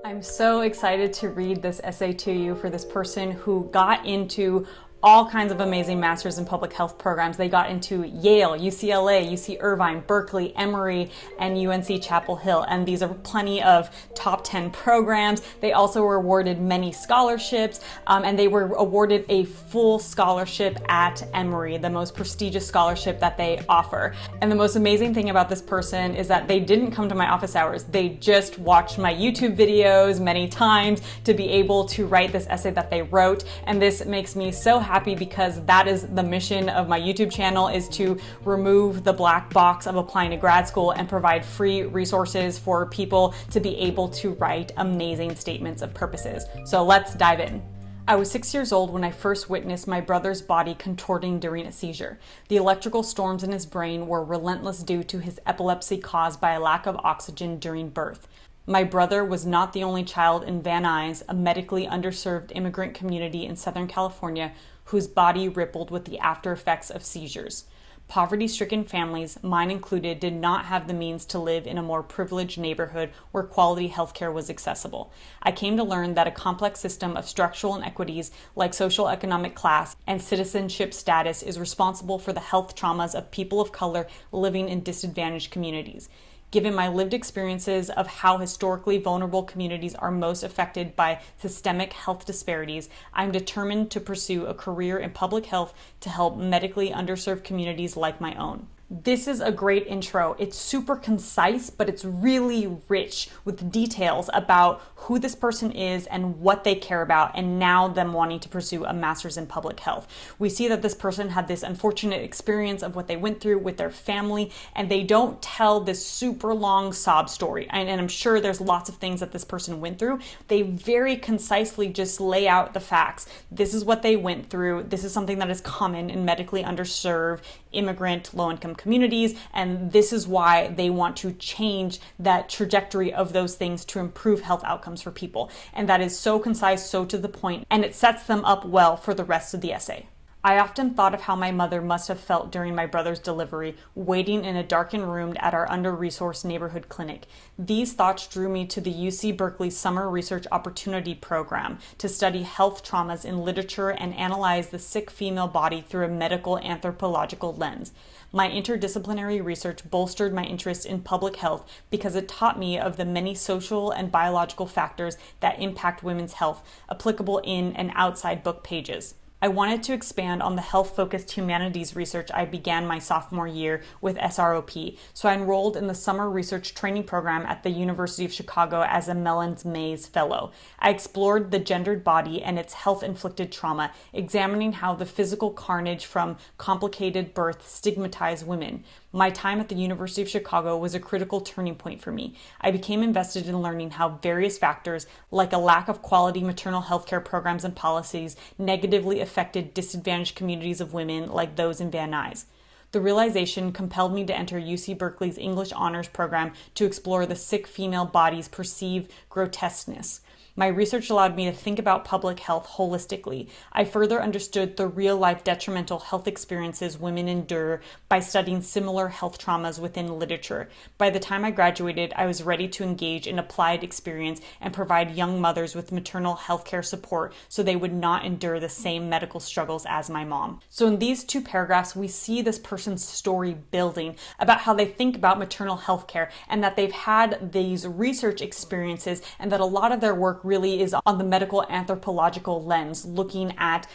I'm so excited to read this essay to you for this person who got into all kinds of amazing master's in public health programs. They got into Yale, UCLA, UC Irvine, Berkeley, Emory, and UNC Chapel Hill. And these are plenty of top 10 programs. They also were awarded many scholarships, and they were awarded a full scholarship at Emory, the most prestigious scholarship that they offer. And the most amazing thing about this person is that they didn't come to my office hours. They just watched my YouTube videos many times to be able to write this essay that they wrote. And this makes me so happy because that is the mission of my YouTube channel, is to remove the black box of applying to grad school and provide free resources for people to be able to write amazing statements of purposes. So let's dive in. I was 6 years old when I first witnessed my brother's body contorting during a seizure. The electrical storms in his brain were relentless due to his epilepsy caused by a lack of oxygen during birth. My brother was not the only child in Van Nuys, a medically underserved immigrant community in Southern California, whose body rippled with the after effects of seizures. Poverty-stricken families, mine included, did not have the means to live in a more privileged neighborhood where quality healthcare was accessible. I came to learn that a complex system of structural inequities like social economic class and citizenship status is responsible for the health traumas of people of color living in disadvantaged communities. Given my lived experiences of how historically vulnerable communities are most affected by systemic health disparities, I'm determined to pursue a career in public health to help medically underserved communities like my own. This is a great intro. It's super concise, but it's really rich with details about who this person is and what they care about, and now them wanting to pursue a master's in public health. We see that this person had this unfortunate experience of what they went through with their family, and they don't tell this super long sob story. And I'm sure there's lots of things that this person went through. They very concisely just lay out the facts. This is what they went through. This is something that is common in medically underserved, immigrant, low-income communities, and this is why they want to change that trajectory of those things to improve health outcomes for people. And that is so concise, so to the point, and it sets them up well for the rest of the essay. I often thought of how my mother must have felt during my brother's delivery, waiting in a darkened room at our under-resourced neighborhood clinic. These thoughts drew me to the UC Berkeley Summer Research Opportunity Program to study health traumas in literature and analyze the sick female body through a medical anthropological lens. My interdisciplinary research bolstered my interest in public health because it taught me of the many social and biological factors that impact women's health, applicable in and outside book pages. I wanted to expand on the health-focused humanities research I began my sophomore year with SROP, so I enrolled in the Summer Research Training Program at the University of Chicago as a Mellons Mays Fellow. I explored the gendered body and its health-inflicted trauma, examining how the physical carnage from complicated birth stigmatized women. My time at the University of Chicago was a critical turning point for me. I became invested in learning how various factors, like a lack of quality maternal health care programs and policies, negatively affected disadvantaged communities of women like those in Van Nuys. The realization compelled me to enter UC Berkeley's English Honors Program to explore the sick female body's perceived grotesqueness. My research allowed me to think about public health holistically. I further understood the real-life detrimental health experiences women endure by studying similar health traumas within literature. By the time I graduated, I was ready to engage in applied experience and provide young mothers with maternal health care support so they would not endure the same medical struggles as my mom. So in these two paragraphs, we see this person's story building about how they think about maternal health care and that they've had these research experiences and that a lot of their work really is on the medical anthropological lens, looking at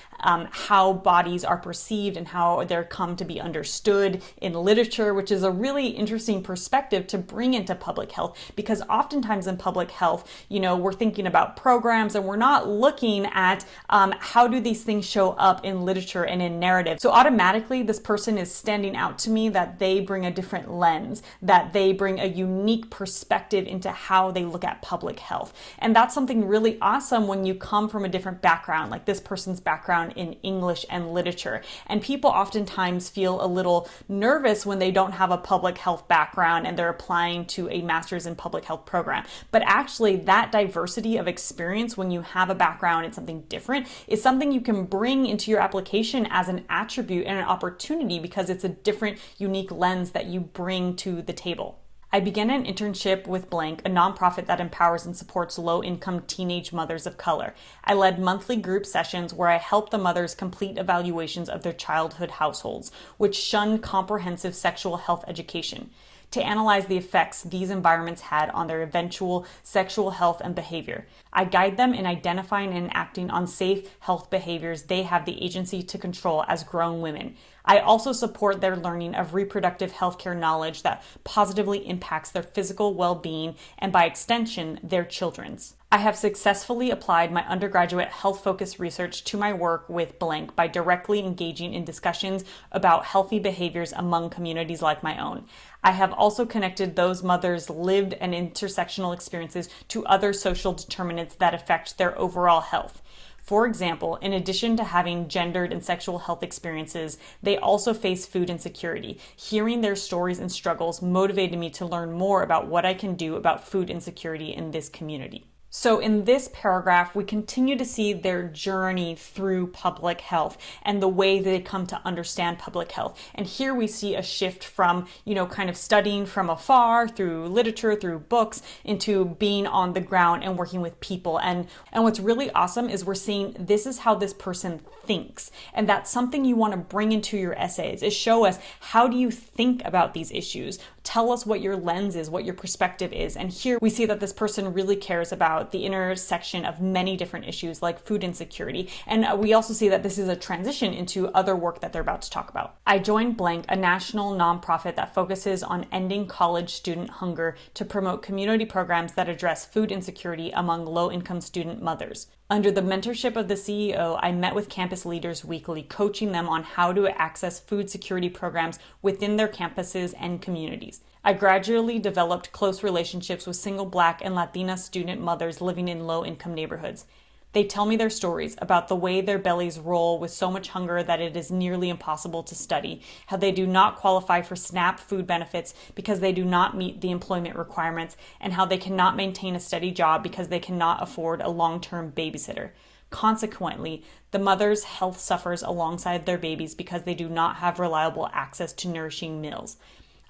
how bodies are perceived and how they're come to be understood in literature, which is a really interesting perspective to bring into public health, because oftentimes in public health, we're thinking about programs and we're not looking at how do these things show up in literature and in narrative. So automatically this person is standing out to me, that they bring a different lens, that they bring a unique perspective into how they look at public health. And that's something really awesome when you come from a different background, like this person's background in English and literature. And people oftentimes feel a little nervous when they don't have a public health background and they're applying to a master's in public health program. But actually that diversity of experience, when you have a background in something different, is something you can bring into your application as an attribute and an opportunity, because it's a different, unique lens that you bring to the table. I began an internship with Blank, a nonprofit that empowers and supports low-income teenage mothers of color. I led monthly group sessions where I helped the mothers complete evaluations of their childhood households, which shunned comprehensive sexual health education, to analyze the effects these environments had on their eventual sexual health and behavior. I guide them in identifying and acting on safe health behaviors they have the agency to control as grown women. I also support their learning of reproductive healthcare knowledge that positively impacts their physical well-being and, by extension, their children's. I have successfully applied my undergraduate health-focused research to my work with Blank by directly engaging in discussions about healthy behaviors among communities like my own. I have also connected those mothers' lived and intersectional experiences to other social determinants that affect their overall health. For example, in addition to having gendered and sexual health experiences, they also face food insecurity. Hearing their stories and struggles motivated me to learn more about what I can do about food insecurity in this community. So in this paragraph, we continue to see their journey through public health and the way they come to understand public health. And here we see a shift from, kind of studying from afar through literature, through books, into being on the ground and working with people. And what's really awesome is we're seeing this is how this person thinks. And that's something you want to bring into your essays, is show us, how do you think about these issues? Tell us what your lens is, what your perspective is. And here we see that this person really cares about the intersection of many different issues like food insecurity. And we also see that this is a transition into other work that they're about to talk about. I joined Blank, a national nonprofit that focuses on ending college student hunger to promote community programs that address food insecurity among low-income student mothers. Under the mentorship of the CEO, I met with campus leaders weekly, coaching them on how to access food security programs within their campuses and communities. I gradually developed close relationships with single Black and Latina student mothers living in low-income neighborhoods. They tell me their stories about the way their bellies roll with so much hunger that it is nearly impossible to study, how they do not qualify for SNAP food benefits because they do not meet the employment requirements, and how they cannot maintain a steady job because they cannot afford a long-term babysitter. Consequently, the mother's health suffers alongside their babies because they do not have reliable access to nourishing meals.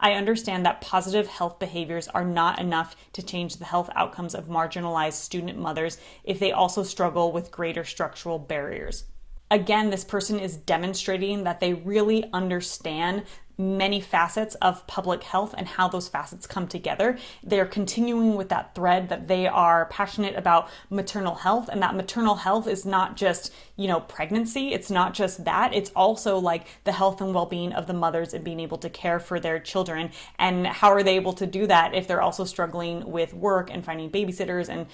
I understand that positive health behaviors are not enough to change the health outcomes of marginalized student mothers if they also struggle with greater structural barriers. Again, this person is demonstrating that they really understand many facets of public health and how those facets come together. They're continuing with that thread that they are passionate about maternal health, and that maternal health is not just, pregnancy. It's not just that. It's also like the health and well-being of the mothers and being able to care for their children. And how are they able to do that if they're also struggling with work and finding babysitters and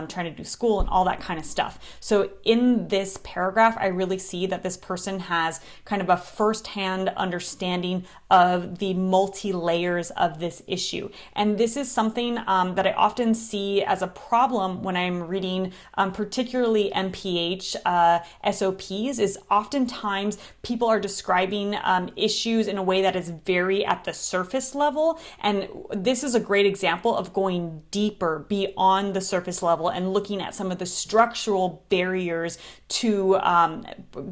trying to do school and all that kind of stuff. So in this paragraph, I really see that this person has kind of a firsthand understanding of the multi-layers of this issue. And this is something that I often see as a problem when I'm reading particularly MPH SOPs, is oftentimes people are describing issues in a way that is very at the surface level. And this is a great example of going deeper beyond the surface level and looking at some of the structural barriers to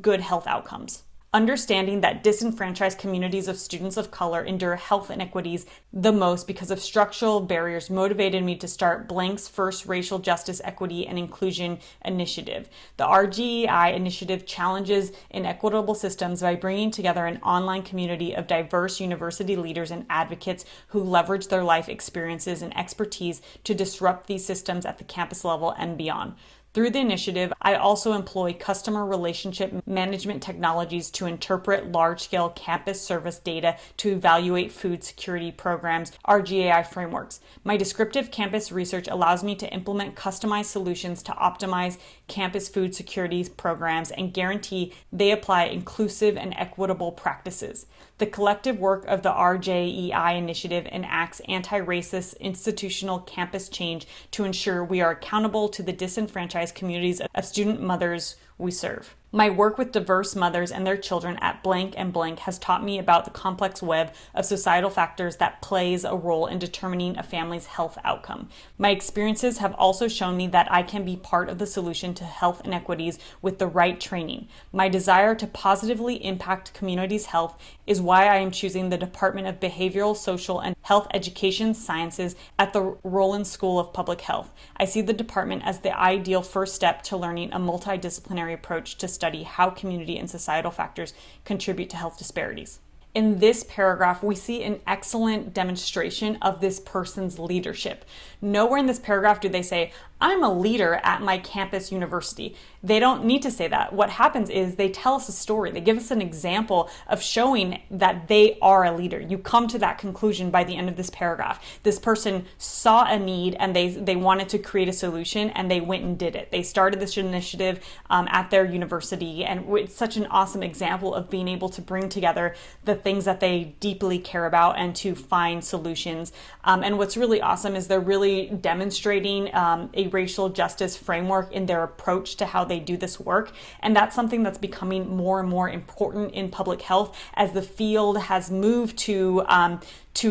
good health outcomes. Understanding that disenfranchised communities of students of color endure health inequities the most because of structural barriers motivated me to start Blank's first racial justice, equity, and inclusion initiative. The RGEI initiative challenges inequitable systems by bringing together an online community of diverse university leaders and advocates who leverage their life experiences and expertise to disrupt these systems at the campus level and beyond. Through the initiative, I also employ customer relationship management technologies to interpret large-scale campus service data to evaluate food security programs, RGAI frameworks. My descriptive campus research allows me to implement customized solutions to optimize campus food security programs and guarantee they apply inclusive and equitable practices. The collective work of the RJEI initiative enacts anti-racist institutional campus change to ensure we are accountable to the disenfranchised communities of student mothers we serve. My work with diverse mothers and their children at blank and blank has taught me about the complex web of societal factors that plays a role in determining a family's health outcome. My experiences have also shown me that I can be part of the solution to health inequities with the right training. My desire to positively impact communities' health is why I am choosing the Department of Behavioral, Social, and Health Education Sciences at the Rollins School of Public Health. I see the department as the ideal first step to learning a multidisciplinary approach to study how community and societal factors contribute to health disparities. In this paragraph, we see an excellent demonstration of this person's leadership. Nowhere in this paragraph do they say, I'm a leader at my campus university. They don't need to say that. What happens is they tell us a story. They give us an example of showing that they are a leader. You come to that conclusion by the end of this paragraph. This person saw a need and they wanted to create a solution and they went and did it. They started this initiative at their university, and it's such an awesome example of being able to bring together the things that they deeply care about and to find solutions. And what's really awesome is they're really demonstrating a racial justice framework in their approach to how they do this work. And that's something that's becoming more and more important in public health as the field has moved to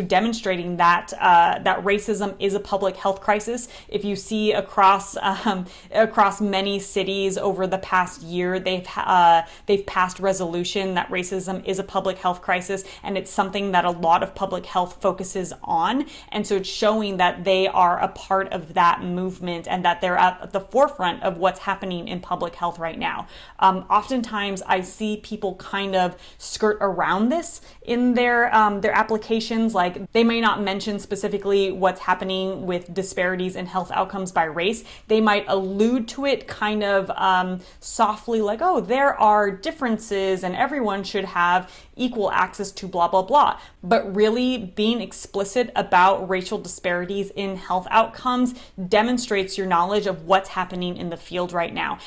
demonstrating that that racism is a public health crisis. If you see across many cities over the past year, they've passed resolution that racism is a public health crisis, and it's something that a lot of public health focuses on. And so it's showing that they are a part of that movement and that they're at the forefront of what's happening in public health right now. Oftentimes, I see people kind of skirt around this in their applications. Like, they may not mention specifically what's happening with disparities in health outcomes by race. They might allude to it kind of softly, like, oh, there are differences and everyone should have equal access to blah, blah, blah. But really being explicit about racial disparities in health outcomes demonstrates your knowledge of what's happening in the field right now.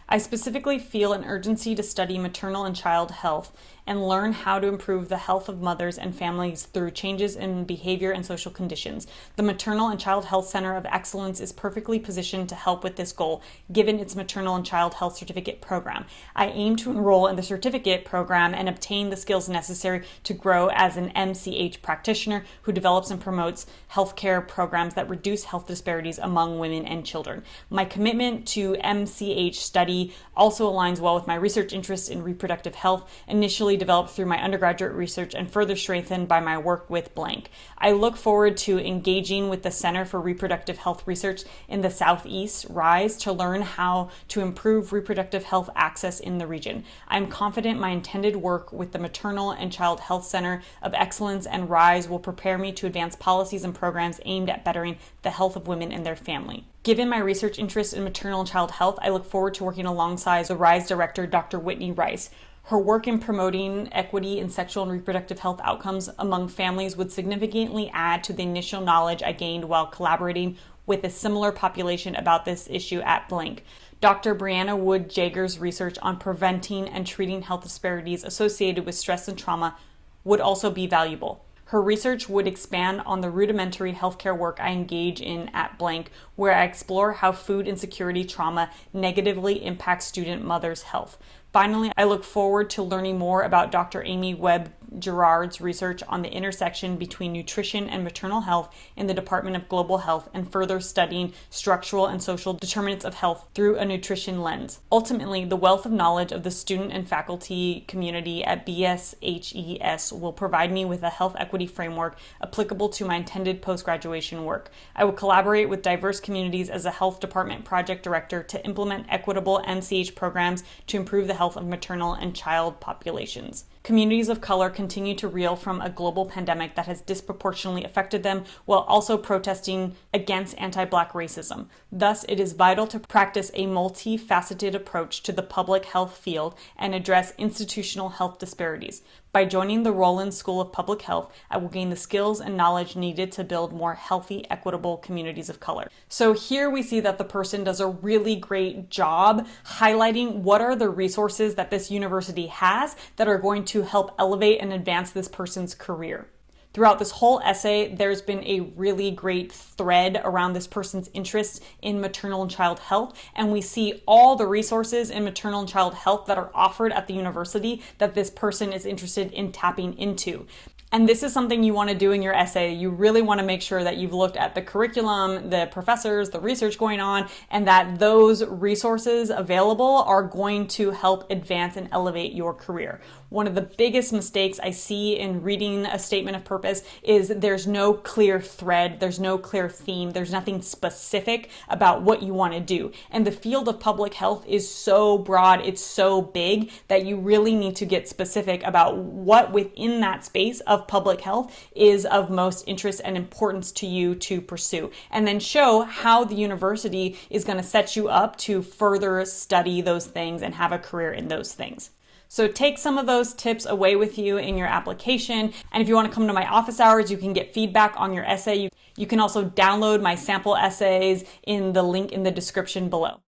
I specifically feel an urgency to study maternal and child health and learn how to improve the health of mothers and families through changes in behavior and social conditions. The Maternal and Child Health Center of Excellence is perfectly positioned to help with this goal, given its Maternal and Child Health Certificate program. I aim to enroll in the certificate program and obtain the skills necessary to grow as an MCH practitioner who develops and promotes healthcare programs that reduce health disparities among women and children. My commitment to MCH study also aligns well with my research interests in reproductive health, initially developed through my undergraduate research and further strengthened by my work with blank. I look forward to engaging with the Center for Reproductive Health Research in the Southeast, RISE, to learn how to improve reproductive health access in the region. I'm confident my intended work with the Maternal and Child Health Center of Excellence and RISE will prepare me to advance policies and programs aimed at bettering the health of women and their family. Given my research interest in maternal and child health, I look forward to working alongside the RISE director, Dr. Whitney Rice. Her work in promoting equity in sexual and reproductive health outcomes among families would significantly add to the initial knowledge I gained while collaborating with a similar population about this issue at blank. Dr. Brianna Wood Jager's research on preventing and treating health disparities associated with stress and trauma would also be valuable. Her research would expand on the rudimentary healthcare work I engage in at blank, where I explore how food insecurity trauma negatively impacts student mothers' health. Finally, I look forward to learning more about Dr. Amy Webb Gerard's research on the intersection between nutrition and maternal health in the Department of Global Health and further studying structural and social determinants of health through a nutrition lens. Ultimately, the wealth of knowledge of the student and faculty community at BSHES will provide me with a health equity framework applicable to my intended post-graduation work. I will collaborate with diverse communities as a health department project director to implement equitable MCH programs to improve the health of maternal and child populations. Communities of color continue to reel from a global pandemic that has disproportionately affected them while also protesting against anti-Black racism. Thus, it is vital to practice a multifaceted approach to the public health field and address institutional health disparities. By joining the Rollins School of Public Health, I will gain the skills and knowledge needed to build more healthy, equitable communities of color. So here we see that the person does a really great job highlighting what are the resources that this university has that are going to help elevate and advance this person's career. Throughout this whole essay, there's been a really great thread around this person's interest in maternal and child health, and we see all the resources in maternal and child health that are offered at the university that this person is interested in tapping into. And this is something you want to do in your essay. You really want to make sure that you've looked at the curriculum, the professors, the research going on, and that those resources available are going to help advance and elevate your career. One of the biggest mistakes I see in reading a statement of purpose is there's no clear thread, there's no clear theme, there's nothing specific about what you want to do. And the field of public health is so broad, it's so big that you really need to get specific about what within that space of public health is of most interest and importance to you to pursue. And then show how the university is going to set you up to further study those things and have a career in those things. So take some of those tips away with you in your application. And if you want to come to my office hours, you can get feedback on your essay. You can also download my sample essays in the link in the description below.